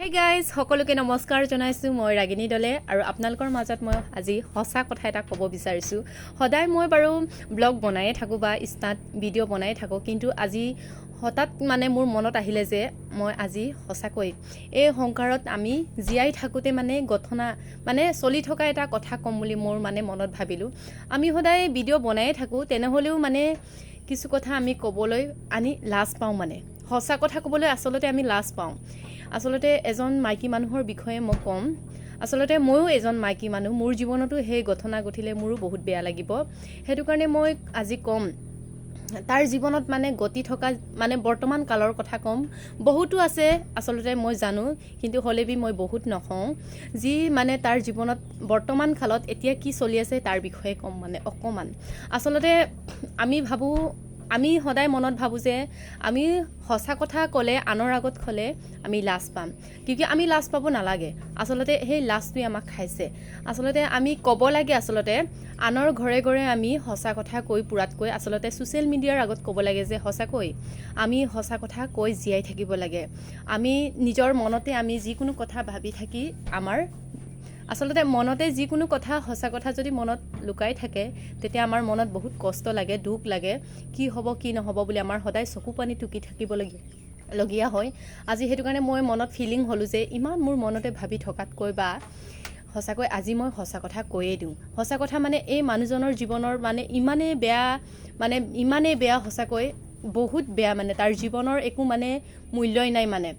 Hey guys, সকলোকে নমস্কাৰ জনাইছো মই ৰাগিনী দলে আৰু আপোনালোকৰ মাজত মই আজি সঁচা কথা এটা ক'ব বিচাৰিছো। সদায় মই বাৰু ব্লগ বনায়ে থাকো বা ইনষ্টাত ভিডিঅ' বনায়ে থাকো, কিন্তু আজি হঠাৎ মানে মোৰ মনত আহিলে যে মই আজি সঁচাকৈ এই সংসাৰত আমি জীয়াই থাকোঁতে মানে ঘটনা মানে চলি থকা এটা কথা ক'ম বুলি মোৰ মানে মনত ভাবিলোঁ। আমি সদায় ভিডিঅ' বনায়ে থাকোঁ, তেনেহ'লেও মানে কিছু কথা আমি ক'বলৈ লাজ পাওঁ, মানে সঁচা কথা ক'বলৈ আচলতে আমি লাজ পাওঁ। আচলতে এজন মাইকী মানুহৰ বিষয়ে মই ক'ম। আচলতে ময়ো এজন মাইকী মানুহ, মোৰ জীৱনতো সেই ঘটনা ঘটিলে মোৰো বহুত বেয়া লাগিব। সেইটো কাৰণে মই আজি ক'ম তাৰ জীৱনত মানে গতি থকা মানে বৰ্তমান কালৰ কথা ক'ম। বহুতো আছে আচলতে মই জানো, কিন্তু হ'লেবি মই বহুত নকওঁ। যি মানে তাৰ জীৱনত বৰ্তমান কালত এতিয়া কি চলি আছে তাৰ বিষয়ে ক'ম, মানে অকণমান। আচলতে আমি সদায় মনত ভাবোঁ যে আমি সঁচা কথা ক'লে আনৰ আগত ক'লে আমি লাজ পাম, কিয় আমি লাজ পাব নালাগে। আচলতে সেই লাজটোৱে আমাক খাইছে। আচলতে আমি ক'ব লাগে, আচলতে আনৰ ঘৰে ঘৰে আমি সঁচা কথা কৈ পুৰাতকৈ আচলতে ছ'চিয়েল মিডিয়াৰ আগত ক'ব লাগে যে সঁচাকৈ আমি সঁচা কথা কৈ জীয়াই থাকিব লাগে। আমি নিজৰ মনতে আমি যিকোনো কথা ভাবি থাকি আচলতে মনতে যিকোনো কথা সঁচা কথা যদি মনত লুকাই থাকে, তেতিয়া আমাৰ মনত বহুত কষ্ট লাগে, দুখ লাগে, কি হ'ব কি নহ'ব বুলি আমাৰ সদায় চকু পানী টুকি থাকিবলগীয়া হয়। আজি সেইটো কাৰণে মই মনত ফিলিং হ'লোঁ যে ইমান মোৰ মনতে ভাবি থকাতকৈ বা সঁচাকৈ আজি মই সঁচা কথা কৈয়ে দিওঁ। সঁচা কথা মানে এই মানুহজনৰ জীৱনৰ মানে ইমানেই বেয়া সঁচাকৈ বহুত বেয়া, মানে তাৰ জীৱনৰ একো মানে মূল্যই নাই। মানে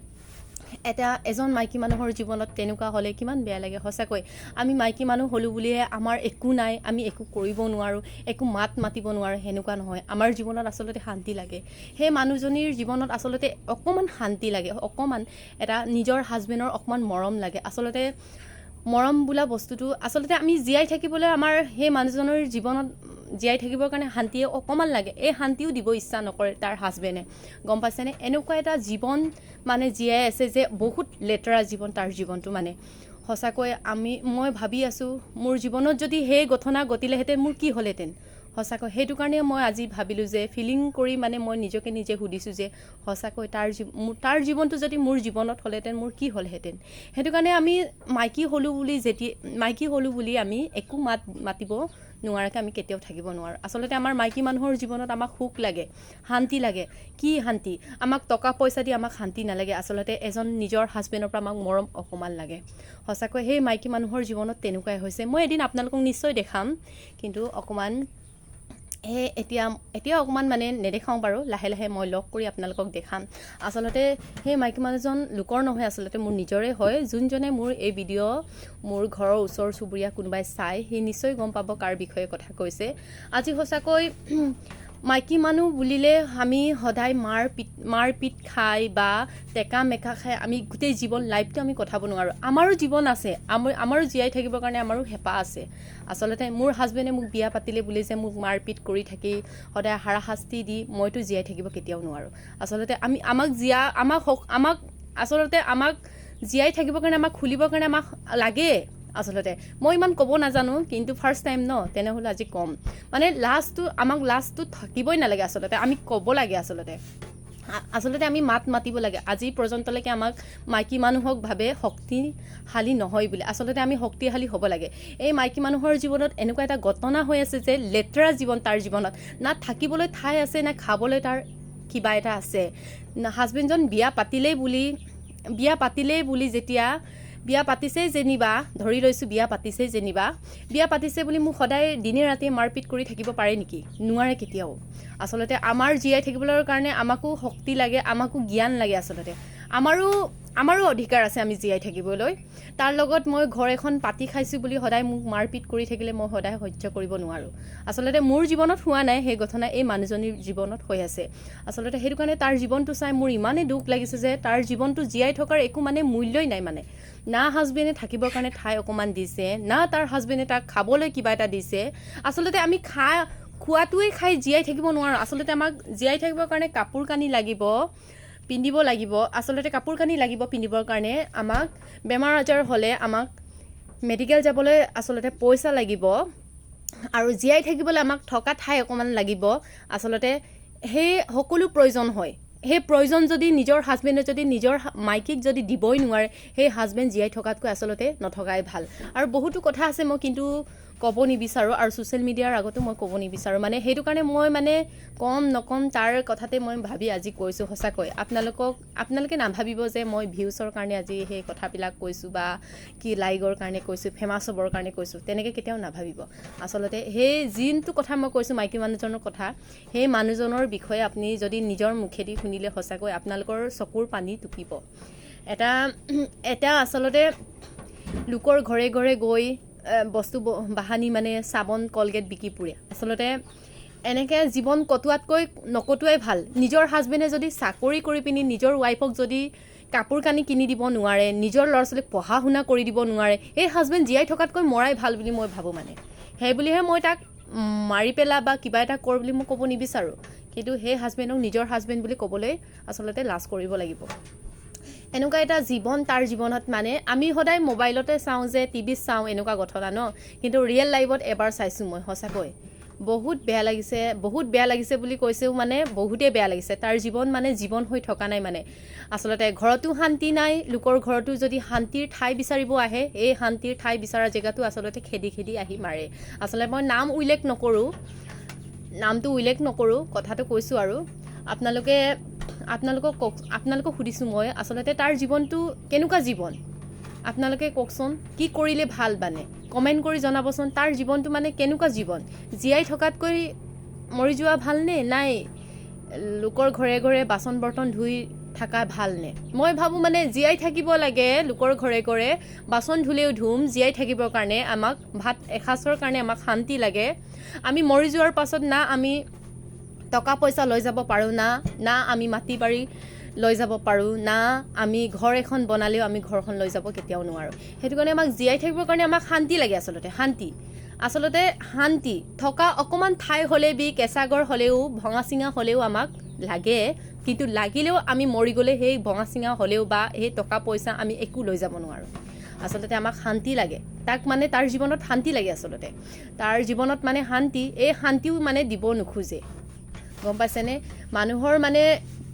এজন মাইকী মানুহৰ জীৱনত তেনেকুৱা হ'লে কিমান বেয়া লাগে। সঁচাকৈ আমি মাইকী মানুহ হ'লোঁ বুলিহে আমাৰ একো নাই, আমি একো কৰিব নোৱাৰোঁ, একো মাতিব নোৱাৰোঁ, সেনেকুৱা নহয়। আমাৰ জীৱনত আচলতে শান্তি লাগে। সেই মানুহজনীৰ জীৱনত আচলতে অকণমান শান্তি লাগে, অকণমান এটা নিজৰ হাজবেণ্ডৰ অকণমান মৰম লাগে। আচলতে মৰম বোলা বস্তুটো আচলতে আমি জীয়াই থাকিবলৈ আমাৰ সেই মানুহজনৰ জীৱনত জীয়াই থাকিবৰ কাৰণে শান্তিয়ে অকণমান লাগে। এই শান্তিও দিব ইচ্ছা নকৰে তাৰ হাজবেণ্ডে, গম পাইছেনে? এনেকুৱা এটা জীৱন মানে জীয়াই আছে যে বহুত লেতেৰা জীৱন তাৰ জীৱনটো। মানে সঁচাকৈ মই ভাবি আছোঁ মোৰ জীৱনত যদি সেই ঘটনা ঘটিলেহেঁতেন মোৰ কি হ'লহেঁতেন। সঁচাকৈ সেইটো কাৰণে মই আজি ভাবিলোঁ যে ফিলিং কৰি মানে মই নিজকে নিজে সুধিছোঁ যে সঁচাকৈ তাৰ জীৱনটো যদি মোৰ জীৱনত হ'লহেঁতেন মোৰ কি হ'লহেঁতেন। সেইটো কাৰণে আমি মাইকী হ'লোঁ বুলি আমি একো মাতিব নোৱাৰাকৈ আমি কেতিয়াও থাকিব নোৱাৰোঁ। আচলতে আমাৰ মাইকী মানুহৰ জীৱনত আমাক সুখ লাগে, শান্তি লাগে। কি শান্তি? আমাক টকা পইচা দি আমাক শান্তি নালাগে। আচলতে এজন নিজৰ হাজবেণ্ডৰ পৰা আমাক মৰম অকণমান লাগে। সঁচাকৈ সেই মাইকী মানুহৰ জীৱনত তেনেকুৱাই হৈছে। মই এদিন আপোনালোকক নিশ্চয় দেখাম, কিন্তু অকণমান এতিয়া অকণমান মানে নেদেখাওঁ বাৰু, লাহে লাহে মই লগ কৰি আপোনালোকক দেখাম। আচলতে সেই মাইকী মানুহজন লোকৰ নহয়, আচলতে মোৰ নিজৰে হয়। যোনজনে মোৰ এই ভিডিঅ' মোৰ ঘৰৰ ওচৰ চুবুৰীয়া কোনোবাই চাই সি নিশ্চয় গম পাব কাৰ বিষয়ে কথা কৈছে। আজি সঁচাকৈ মাইকী মানুহ বুলিলে আমি সদায় মাৰপিট খাই বা টেকা মেকা খাই আমি গোটেই লাইফটো আমি কটাব নোৱাৰোঁ। আমাৰো জীৱন আছে, আমাৰো জীয়াই থাকিবৰ কাৰণে আমাৰো হেঁপাহ আছে। আচলতে মোৰ হাজবেণ্ডে মোক বিয়া পাতিলে বুলি যে মোক মাৰপিট কৰি থাকি সদায় হাৰাশাস্তি দি মইতো জীয়াই থাকিব কেতিয়াও নোৱাৰোঁ। আচলতে আমাক জীয়াই থাকিবৰ কাৰণে আমাক খুলিবৰ কাৰণে আমাক লাগে। আচলতে মই ইমান ক'ব নাজানো, কিন্তু ফাৰ্ষ্ট টাইম তেনেহ'লে আজি ক'ম। মানে আমাক লাজটো থাকিবই নালাগে। আচলতে আমি ক'ব লাগে। আচলতে আমি মাতিব লাগে। আজি পৰ্যন্তলৈকে আমাক মাইকী মানুহক ভাবে শক্তিশালী নহয় বুলি। আচলতে আমি শক্তিশালী হ'ব লাগে। এই মাইকী মানুহৰ জীৱনত এনেকুৱা এটা ঘটনা হৈ আছে যে লেতেৰা জীৱন তাৰ জীৱনত, না থাকিবলৈ ঠাই আছে, না খাবলৈ তাৰ কিবা এটা আছে। হাজবেণ্ডজন বিয়া পাতিলেই বুলি যেতিয়া বিয়া পাতিছেই যেনিবা, ধৰি লৈছোঁ বিয়া পাতিছে বুলি মোক সদায় দিনে ৰাতিয়ে মাৰপিট কৰি থাকিব পাৰে নেকি? নোৱাৰে কেতিয়াও। আচলতে আমাৰ জীয়াই থাকিবলৈ কাৰণে আমাকো শক্তি লাগে, আমাকো জ্ঞান লাগে। আচলতে আমাৰো অধিকাৰ আছে আমি জীয়াই থাকিবলৈ। তাৰ লগত মই ঘৰ এখন পাতি খাইছোঁ বুলি সদায় মোক মাৰপিট কৰি থাকিলে মই সদায় সহ্য কৰিব নোৱাৰোঁ। আচলতে মোৰ জীৱনত হোৱা নাই সেই ঘটনা, এই মানুহজনীৰ জীৱনত হৈ আছে। আচলতে সেইটো কাৰণে তাৰ জীৱনটো চাই মোৰ ইমানেই দুখ লাগিছে যে তাৰ জীৱনটো জীয়াই থকাৰ একো মানে মূল্যই নাই। মানে না হাজবেণ্ডে থাকিবৰ কাৰণে ঠাই অকণমান দিছে, না তাৰ হাজবেণ্ডে তাক খাবলৈ কিবা এটা দিছে। আচলতে আমি খোৱাটোৱে খাই জীয়াই থাকিব নোৱাৰোঁ। আচলতে আমাক জীয়াই থাকিবৰ কাৰণে কাপোৰ কানি লাগিব, পিন্ধিব লাগিব। আচলতে কাপোৰ কানি লাগিব পিন্ধিবৰ কাৰণে, আমাক বেমাৰ আজাৰ হ'লে আমাক মেডিকেল যাবলৈ আচলতে পইচা লাগিব, আৰু জীয়াই থাকিবলৈ আমাক থকা ঠাই অকণমান লাগিব। আচলতে সেই সকলো প্ৰয়োজন হয়। সেই প্ৰয়োজন যদি নিজৰ হাজবেণ্ডে যদি নিজৰ মাইকীক যদি দিবই নোৱাৰে সেই হাজবেণ্ড জীয়াই থকাতকৈ আচলতে নথকাই ভাল আৰু বহুতো কথা আছে মই কিন্তু ক'ব নিবিচাৰোঁ আৰু ছ'চিয়েল মিডিয়াৰ আগতো মই ক'ব নিবিচাৰোঁ মানে সেইটো কাৰণে মই মানে কম নকম তাৰ কথাতে মই ভাবি আজি কৈছোঁ সঁচাকৈ আপোনালোকে নাভাবিব যে মই ভিউছৰ কাৰণে আজি সেই কথাবিলাক কৈছোঁ বা কি লাইকৰ কাৰণে কৈছোঁ ফেমাছ হ'বৰ কাৰণে কৈছোঁ তেনেকৈ কেতিয়াও নাভাবিব আচলতে সেই যিটো কথা মই কৈছোঁ মাইকী মানুহজনৰ কথা সেই মানুহজনৰ বিষয়ে আপুনি যদি নিজৰ মুখেদি শুনিলে সঁচাকৈ আপোনালোকৰ চকুৰ পানী টুকিব এটা আচলতে লোকৰ ঘৰে ঘৰে গৈ বস্তু বাহানি মানে চাবোন কলগেট বিকি ফুৰে আচলতে এনেকৈ জীৱন কটোৱাতকৈ নকটোৱাই ভাল নিজৰ হাজবেণ্ডে যদি চাকৰি কৰি পিনি নিজৰ ৱাইফক যদি কাপোৰ কানি কিনি দিব নোৱাৰে নিজৰ ল'ৰা ছোৱালীক পঢ়া শুনা কৰি দিব নোৱাৰে এই হাজবেণ্ড জীয়াই থকাতকৈ মৰাই ভাল বুলি মই ভাবোঁ মানে সেই বুলিহে মই তাক মাৰি পেলা বা কিবা এটা কৰ বুলি মই ক'ব নিবিচাৰোঁ কিন্তু সেই হাজবেণ্ডক নিজৰ হাজবেণ্ড বুলি ক'বলৈ আচলতে লাজ কৰিব লাগিব এনেকুৱা এটা জীৱন তাৰ জীৱনত মানে আমি সদায় মোবাইলতে চাওঁ যে টিভিত চাওঁ এনেকুৱা ঘটনা ন কিন্তু ৰিয়েল লাইফত এবাৰ চাইছোঁ মই সঁচাকৈ বহুত বেয়া লাগিছে বুলি কৈছেও মানে বহুতেই বেয়া লাগিছে তাৰ জীৱন মানে জীৱন হৈ থকা নাই মানে আচলতে ঘৰতো শান্তি নাই লোকৰ ঘৰতো যদি শান্তিৰ ঠাই বিচাৰিব আহে এই শান্তিৰ ঠাই বিচৰা জেগাটো আচলতে খেদি আহি মাৰে আচলতে মই নামটো উল্লেখ নকৰোঁ কথাটো কৈছোঁ আৰু আপোনালোকক সুধিছোঁ মই আচলতে তাৰ জীৱনটো কেনেকুৱা জীৱন আপোনালোকে কওকচোন কি কৰিলে ভাল মানে কমেণ্ট কৰি জনাবচোন তাৰ জীৱনটো মানে কেনেকুৱা জীৱন জীয়াই থকাতকৈ মৰি যোৱা ভালনে নাই লোকৰ ঘৰে ঘৰে বাচন বৰ্তন ধুই থকা ভালনে মই ভাবোঁ মানে জীয়াই থাকিব লাগে লোকৰ ঘৰে ঘৰে বাচন ধুলেও ধুম জীয়াই থাকিবৰ কাৰণে আমাক ভাত এসাঁজৰ কাৰণে আমাক শান্তি লাগে আমি মৰি যোৱাৰ পাছত না আমি টকা পইচা লৈ যাব পাৰোঁ না আমি মাটি বাৰী লৈ যাব পাৰোঁ না আমি ঘৰ এখন বনালেও আমি ঘৰখন লৈ যাব কেতিয়াও নোৱাৰোঁ সেইটো কাৰণে আমাক জীয়াই থাকিবৰ কাৰণে আমাক শান্তি লাগে আচলতে শান্তি থকা অকণমান ঠাই হ'লে কেঁচা ঘৰ হ'লেও ভঙা চিঙা হ'লেও আমাক লাগে কিন্তু লাগিলেও আমি মৰি গ'লে সেই ভঙা চিঙা হ'লেও বা সেই টকা পইচা আমি একো লৈ যাব নোৱাৰোঁ আচলতে আমাক শান্তি লাগে তাক মানে তাৰ জীৱনত শান্তি লাগে আচলতে তাৰ জীৱনত মানে শান্তি এই শান্তিও মানে দিব নোখোজে গম পাইছেনে মানুহৰ মানে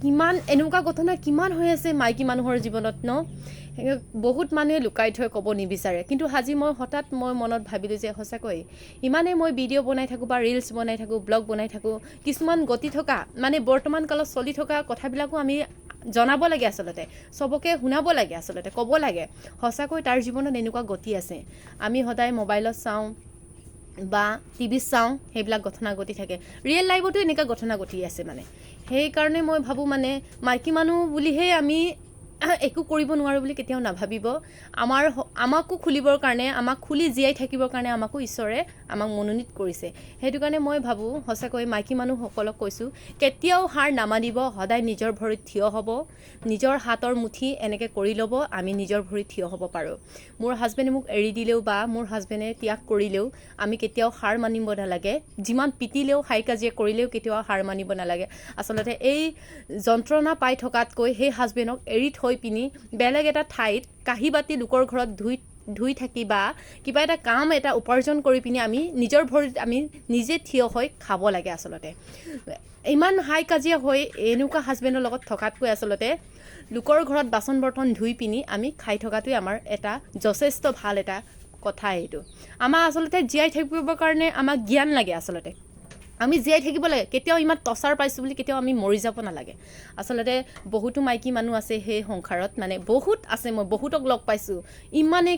কিমান এনেকুৱা ঘটনা কিমান হৈ আছে মাইকী মানুহৰ জীৱনত ন বহুত মানুহে লুকাই থৈ ক'ব নিবিচাৰে কিন্তু আজি হঠাৎ মই মনত ভাবিলোঁ যে সঁচাকৈ ইমানেই মই ভিডিঅ' বনাই থাকোঁ বা ৰিলছ বনাই থাকোঁ ব্লগ বনাই থাকোঁ কিছুমান গতি থকা মানে বৰ্তমান কালত চলি থকা কথাবিলাকো আমি জনাব লাগে আচলতে চবকে শুনাব লাগে আচলতে ক'ব লাগে সঁচাকৈ তাৰ জীৱনত এনেকুৱা গতি আছে আমি সদায় মোবাইলত চাওঁ বা টিভিত চাওঁ সেইবিলাক ঘটনা ঘটি থাকে ৰিয়েল লাইফতো এনেকুৱা ঘটনা ঘটি আছে মানে সেইকাৰণে মই ভাবোঁ মানে মাইকী মানুহ বুলিহে আমি একো কৰিব নোৱাৰোঁ বুলি কেতিয়াও নাভাবিব আমাকো খুলিবৰ কাৰণে আমাক খুলি জীয়াই থাকিবৰ কাৰণে আমাকো ঈশ্বৰে আমাক মনোনীত কৰিছে সেইটো কাৰণে মই ভাবোঁ সঁচাকৈ মাইকী মানুহসকলক কৈছোঁ কেতিয়াও হাৰ নামানিব সদায় নিজৰ ভৰিত থিয় হ'ব নিজৰ হাতৰ মুঠি এনেকৈ কৰি ল'ব আমি নিজৰ ভৰিত থিয় হ'ব পাৰোঁ মোৰ হাজবেণ্ডে মোক এৰি দিলেও বা মোৰ হাজবেণ্ডে ত্যাগ কৰিলেও আমি কেতিয়াও হাৰ মানিব নালাগে যিমান পিটিলেও হাই কাজিয়া কৰিলেও কেতিয়াও হাৰ মানিব নালাগে আচলতে এই যন্ত্ৰণা পাই থকাতকৈ সেই হাজবেণ্ডক এৰি থৈ পিনি বেলেগ এটা ঠাইত কাঁহী বাতি লোকৰ ঘৰত ধুই থাকি বা কিবা এটা কাম এটা উপাৰ্জন কৰি পিনি আমি নিজৰ ভৰিত আমি নিজে থিয় হৈ খাব লাগে আচলতে ইমান হাই কাজিয়া হৈ এনেকুৱা হাজবেণ্ডৰ লগত থকাতকৈ আচলতে লোকৰ ঘৰত বাচন বৰ্তন ধুই পিনি আমি খাই থকাটোৱে আমাৰ এটা যথেষ্ট ভাল এটা কথা এইটো আমাৰ আচলতে জীয়াই থাকিবৰ কাৰণে আমাক জ্ঞান লাগে আচলতে আমি জীয়াই থাকিব লাগে কেতিয়াও ইমান টৰ্চাৰ পাইছোঁ বুলি কেতিয়াও আমি মৰি যাব নালাগে আচলতে বহুতো মাইকী মানুহ আছে সেই সংসাৰত মানে বহুত আছে মই বহুতক লগ পাইছোঁ ইমানেই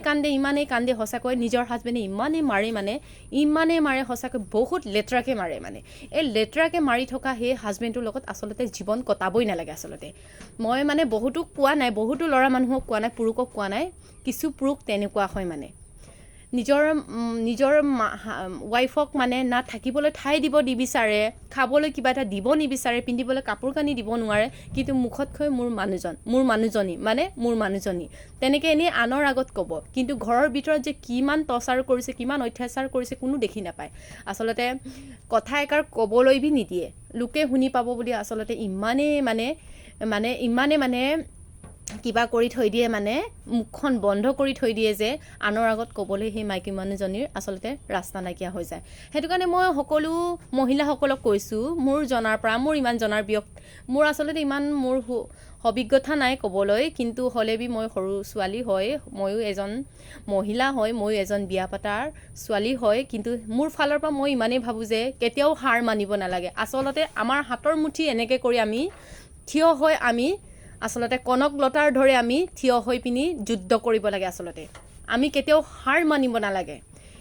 কান্দে সঁচাকৈ নিজৰ হাজবেণ্ডে ইমানেই মাৰে সঁচাকৈ বহুত লেতেৰাকৈ মাৰে মানে এই লেতেৰাকৈ মাৰি থকা সেই হাজবেণ্ডটোৰ লগত আচলতে জীৱন কটাবই নালাগে আচলতে মই মানে বহুতো কোৱা নাই বহুতো ল'ৰা মানুহক কোৱা নাই পুৰুষক কোৱা নাই কিছু পুৰুষ তেনেকুৱা হয় মানে নিজৰ ৱাইফক মানে না থাকিবলৈ ঠাই দিব নিবিচাৰে খাবলৈ কিবা এটা দিব নিবিচাৰে পিন্ধিবলৈ কাপোৰ কানি দিব নোৱাৰে কিন্তু মুখত কৈ মোৰ মানুহজনী তেনেকৈ এনেই আনৰ আগত ক'ব কিন্তু ঘৰৰ ভিতৰত যে কিমান টৰ্চাৰ কৰিছে কিমান অত্যাচাৰ কৰিছে কোনো দেখি নাপায় আচলতে কথা এষাৰ ক'বলৈ নিদিয়ে লোকে শুনি পাব বুলি আচলতে ইমানেই কিবা কৰি থৈ দিয়ে মানে মুখখন বন্ধ কৰি থৈ দিয়ে যে আনৰ আগত ক'বলৈ সেই মাইকী মানুহজনীৰ আচলতে ৰাস্তা নাইকিয়া হৈ যায় সেইটো কাৰণে মই সকলো মহিলাসকলক কৈছোঁ মোৰ জনাৰ পৰা মোৰ ইমান জনাৰ মোৰ আচলতে ইমান মোৰ অভিজ্ঞতা নাই ক'বলৈ কিন্তু হ'লেবি মই সৰু ছোৱালী হয় ময়ো এজন মহিলা হয় ময়ো এজন বিয়া পাতাৰ ছোৱালী হয় কিন্তু মোৰ ফালৰ পৰা মই ইমানেই ভাবোঁ যে কেতিয়াও হাৰ মানিব নালাগে আচলতে আমাৰ হাতৰ মুঠি এনেকৈ কৰি আমি থিয় হৈ আমি আচলতে কনক লতাৰ দৰে আমি থিয় হৈ পিনি যুদ্ধ কৰিব লাগে আচলতে আমি কেতিয়াও হাৰ মানিব নালাগে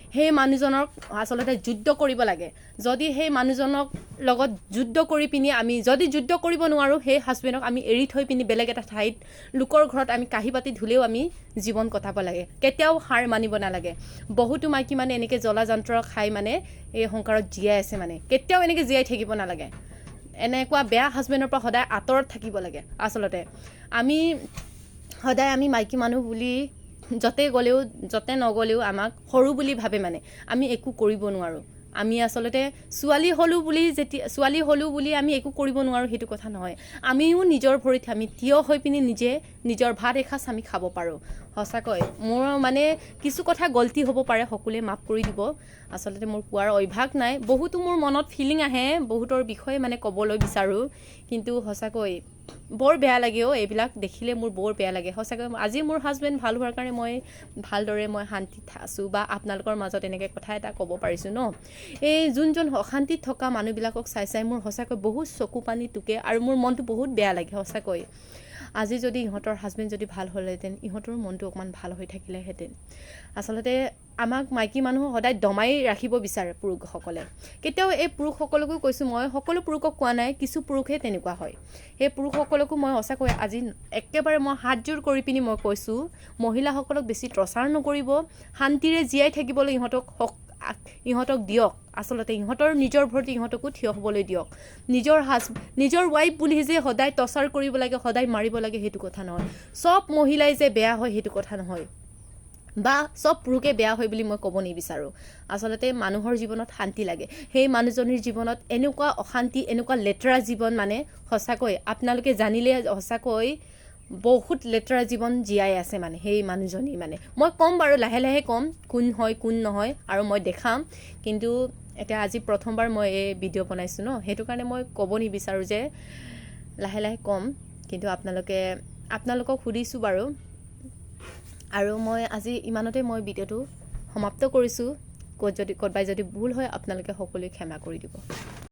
সেই মানুহজনক আচলতে যুদ্ধ কৰিব লাগে যদি সেই মানুহজনক লগত যুদ্ধ কৰি পিনি আমি যদি যুদ্ধ কৰিব নোৱাৰোঁ সেই হাজবেণ্ডক আমি এৰি থৈ পিনি বেলেগ এটা ঠাইত লোকৰ ঘৰত আমি কাঁহী পাতি ধুলেও আমি জীৱন কটাব লাগে কেতিয়াও হাৰ মানিব নালাগে বহুতো মাইকী মানে এনেকৈ জ্বলা যন্ত্ৰ খাই মানে এই সংসাৰত জীয়াই আছে মানে কেতিয়াও এনেকৈ জীয়াই থাকিব নালাগে এনেকুৱা বেয়া হাজবেণ্ডৰ পৰা সদায় আঁতৰত থাকিব লাগে আচলতে আমি সদায় আমি মাইকী মানুহ বুলি য'তে গ'লেও য'তে নগ'লেও আমাক সৰু বুলি ভাবে মানে আমি একো কৰিব নোৱাৰোঁ আমি আচলতে ছোৱালী হ'লোঁ বুলি আমি একো কৰিব নোৱাৰোঁ সেইটো কথা নহয় আমিও নিজৰ ভৰিত আমি থিয় হৈ পিনি নিজে নিজৰ ভাত এসাঁজ আমি খাব পাৰোঁ সঁচাকৈ মোৰ মানে কিছু কথা গলতি হ'ব পাৰে সকলোৱে মাফ কৰি দিব আচলতে মোৰ কোৱাৰ অভ্যাস নাই বহুতো মোৰ মনত ফিলিং আহে বহুতৰ বিষয়ে মানে ক'বলৈ বিচাৰোঁ কিন্তু সঁচাকৈ বৰ বেয়া লাগে এইবিলাক দেখিলে মোৰ বৰ বেয়া লাগে সঁচাকৈ আজি মোৰ হাজবেণ্ড ভাল হোৱাৰ কাৰণে মই ভালদৰে মই শান্তিত আছোঁ বা আপোনালোকৰ মাজত এনেকৈ কথা এটা ক'ব পাৰিছোঁ ন এই যোনজন অশান্তিত থকা মানুহবিলাকক চাই মোৰ সঁচাকৈ বহুত চকু পানী টুকে আৰু মোৰ মনটো বহুত বেয়া লাগে সঁচাকৈ আজি যদি ইহঁতৰ হাজবেণ্ড যদি ভাল হ'লেহেঁতেন ইহঁতৰ মনটো অকণমান ভাল হৈ থাকিলেহেঁতেন আচলতে আমাক মাইকী মানুহ সদায় দমাই ৰাখিব বিচাৰে পুৰুষসকলে কেতিয়াও এই পুৰুষসকলকো কৈছোঁ মই সকলো পুৰুষক কোৱা নাই কিছু পুৰুষে তেনেকুৱা হয় সেই পুৰুষসকলকো মই সঁচাকৈ আজি একেবাৰে মই হাতযোৰ কৰি পিনি মই কৈছোঁ মহিলাসকলক বেছি টৰ্চাৰ নকৰিব শান্তিৰে জীয়াই থাকিবলৈ ইহঁতক দিয়ক আচলতে ইহঁতৰ নিজৰ ভৰিত ইহঁতকো থিয় হ'বলৈ দিয়ক নিজৰ ৱাইফ বুলি যে সদায় টৰ্চাৰ কৰিব লাগে সদায় মাৰিব লাগে সেইটো কথা নহয় চব মহিলাই যে বেয়া হয় সেইটো কথা নহয় বা চব পুৰুষে বেয়া হয় বুলি মই ক'ব নিবিচাৰোঁ আচলতে মানুহৰ জীৱনত শান্তি লাগে সেই মানুহজনীৰ জীৱনত এনেকুৱা অশান্তি এনেকুৱা লেতেৰা জীৱন মানে সঁচাকৈ আপোনালোকে জানিলে সঁচাকৈ বহুত লেতেৰা জীৱন জীয়াই আছে মানে সেই মানুহজনী মানে মই ক'ম বাৰু লাহে লাহে ক'ম কোন হয় কোন নহয় আৰু মই দেখাম কিন্তু এতিয়া আজি প্ৰথমবাৰ মই এই ভিডিঅ' বনাইছোঁ ন সেইটো কাৰণে মই ক'ব নিবিচাৰোঁ যে লাহে লাহে ক'ম কিন্তু আপোনালোকক সুধিছোঁ বাৰু আৰু মই আজি ইমানতে মই ভিডিঅ'টো সমাপ্ত কৰিছোঁ ক'ৰবাই যদি ভুল হয় আপোনালোকে সকলোৱে ক্ষমা কৰি দিব